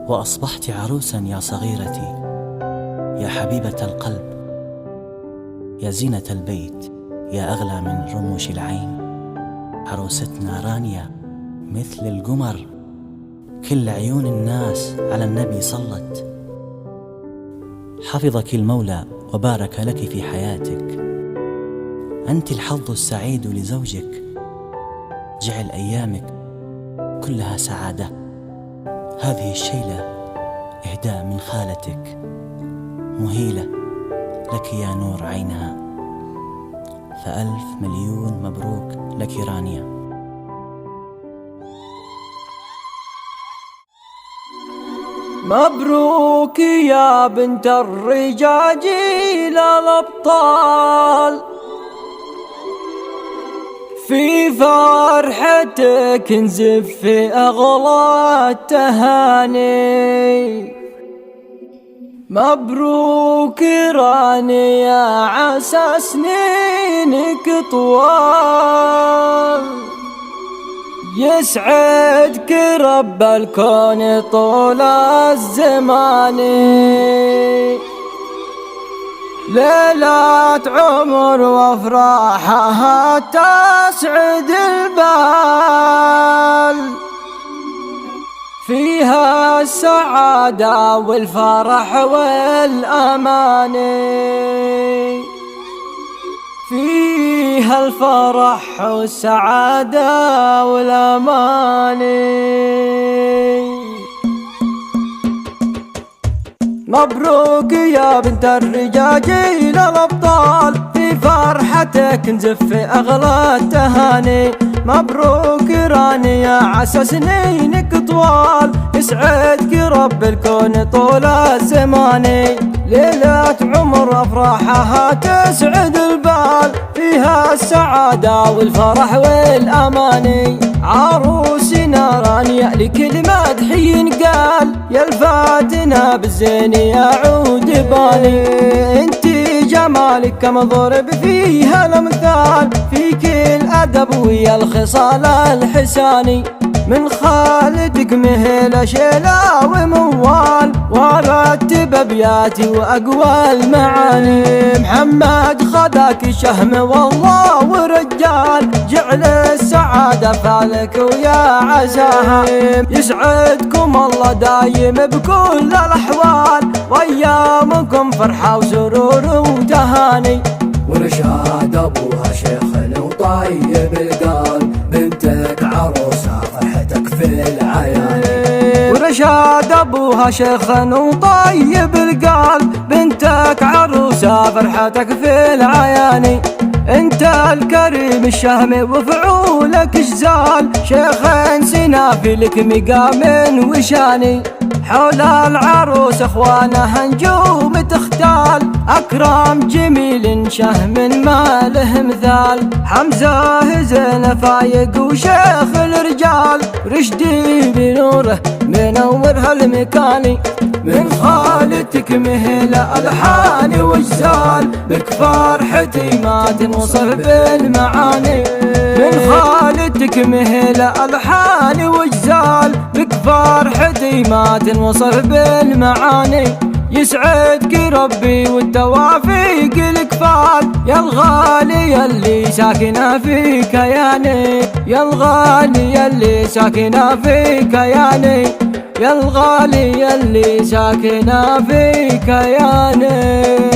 وأصبحت عروسا يا صغيرتي، يا حبيبة القلب، يا زينة البيت، يا أغلى من رموش العين. عروستنا رانيا مثل القمر، كل عيون الناس على النبي صلت. حفظك المولى وبارك لك في حياتك، أنت الحظ السعيد لزوجك، جعل أيامك كلها سعادة. هذه الشيلة إهداء من خالتك مهيلة لك يا نور عينها، فألف مليون مبروك لك رانيا. مبروك يا بنت الرجاجيل الأبطال، في فرحتك نزف أغلى التهاني. مبروك رانيا عسى سنينك طوال، يسعدك رب الكون طول الزمان. ليلة عمر وافراحها تسعد البال، فيها السعادة والفرح والأمان، فيها الفرح والسعادة والأمان. مبروك يا بنت الرجاجيل الأبطال، في فرحتك نزف أغلى التهاني. مبروك رانيا عسى سنينك طوال، يسعدك رب الكون طول الزمان. ليلة عمر أفراحها تسعد البال، فيها السعادة والفرح والأمان. عروسنا رانيا لكل مدح ينقال، يا الفاتنة بالزين يعود بالي. انتي جمالك كما ضرب فيها الامثال، فيك الادب ويا الخصال الحساني. من خالدك مهلة شيلة وموال، ورتب ابياتي واقوى المعاني. محمد خذاك شهم والله ورجال، جعل السعادة فالك ويا عساها. يسعدكم الله دايم بكل الاحوال، وايامكم فرحة وسرور وتهاني. ورشاد ابوها شيخ وطيب القلب، بنتك عروسة فرحتك في العياني. ورشاد ابوها شيخ وطيب القلب، بنتك عروسة فرحتك في العياني. انت الكريم الشهم وفعولك جزال، شيخ سنافي لك مقام وشاني. حول العروس اخوانها نجوم تختال، اكرم جميل شهم ما له مثال. حمزة زين فايق وشيخ الرجال، رشدي بنوره منور هالمكاني. من خالتك مهلة الحان وجزال، بك فرحتي ما تنوصف بالمعاني. من خالتك مهلة الحان وجزال، بك فرحتي ما تنوصف بالمعاني. يسعدك ربي والتوافيق الكفال، يا الغالي يلي ساكنة في كياني. يا الغالي يلي ساكنة في كياني، يا الغالي يلي ساكنة في كياني.